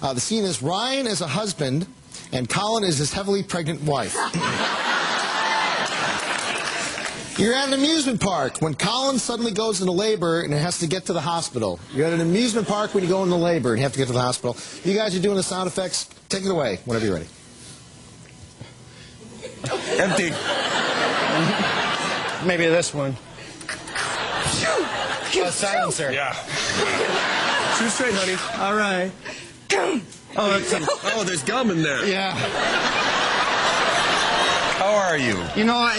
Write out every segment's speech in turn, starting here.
The scene is Ryan is a husband, and Colin is his heavily pregnant wife. You're at an amusement park when Colin suddenly goes into labor and has to get to the hospital. You're at an amusement park when you go into labor and you have to get to the hospital. You guys are doing the sound effects. Take it away whenever you're ready. Empty. Maybe this one. A silencer. Yeah. Shoot straight, honey. All right. Oh, there's gum in there. Yeah. How are you? You know,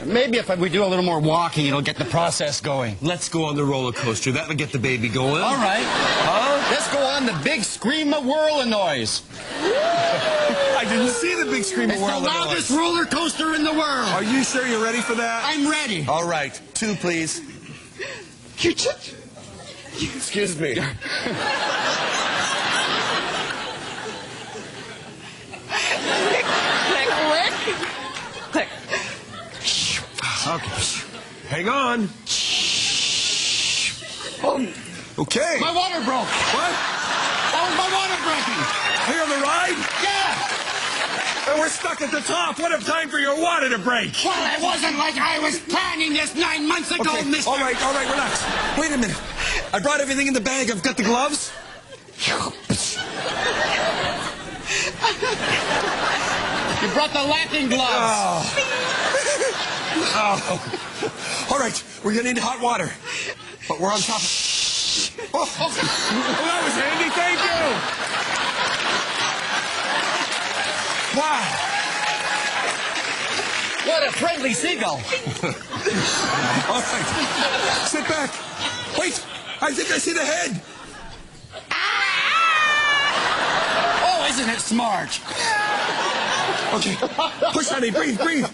maybe if we do a little more walking, it'll get the process going. Let's go on the roller coaster. That'll get the baby going. All right. Huh? Let's go on the big scream-a-whirl noise. I didn't see the big scream of It's the world. loudest roller coaster in the world. Are you sure you're ready for that? I'm ready. All right. 2, please. Excuse me. Click. Okay. Hang on. Okay. My water broke. What? Oh, my water breaking. Here on the ride? Yeah. And we're stuck at the top. What a time for your water to break. Well, it wasn't like I was planning this 9 months ago, Okay. mister. All right, relax. Wait a minute. I brought everything in the bag. I've got the gloves. You brought the lacking gloves. Oh. All right, we're gonna need hot water. But we're on top of... Oh, that was handy. Thank you. Wow. What a friendly seagull. All right. Sit back. Wait. I think I see the head. Oh, isn't it smart? Okay. Push, honey. Breathe. Come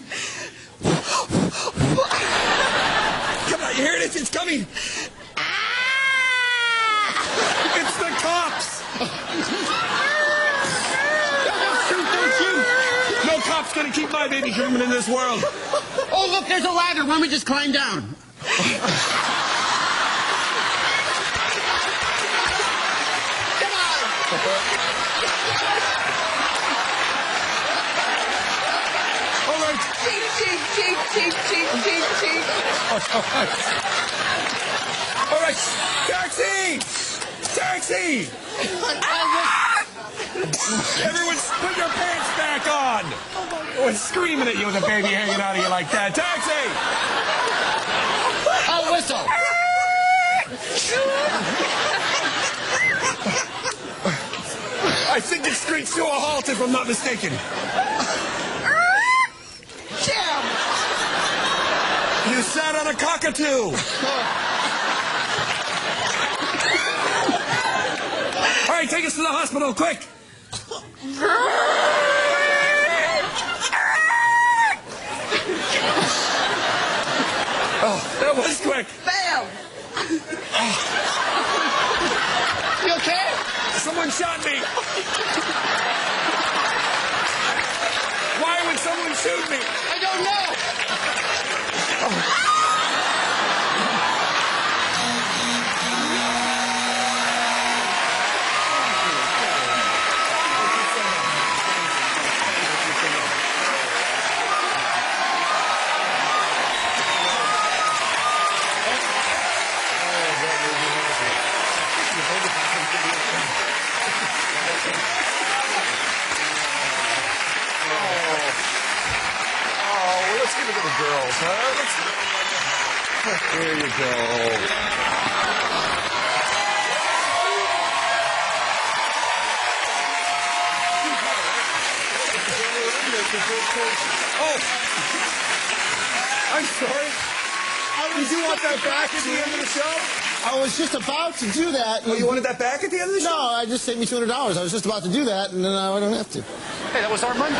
on. You hear it? It's coming. It's the cops. Don't shoot. No cop's gonna keep my baby coming in this world. Oh, look, there's a ladder. Why don't we just climb down? Come on. All right. Cheek. All right. Taxi. Everyone, put your pants back on. Oh, it's screaming at you with a baby hanging out of you like that. Taxi. I'll whistle. I think it screeched to a halt, if I'm not mistaken. Jim. You sat on a cockatoo. All right, take us to the hospital, quick. Oh, that was quick. Bam. You okay? Someone shot me. Why would someone shoot me? I don't know. Let's give it to the girls, huh? There you go. Oh! I'm sorry. Did you want that back at the end of the show? I was just about to do that. Oh, you wanted that back at the end of the show? No, I just saved me $200. I was just about to do that, and then I don't have to. Hey, that was our money.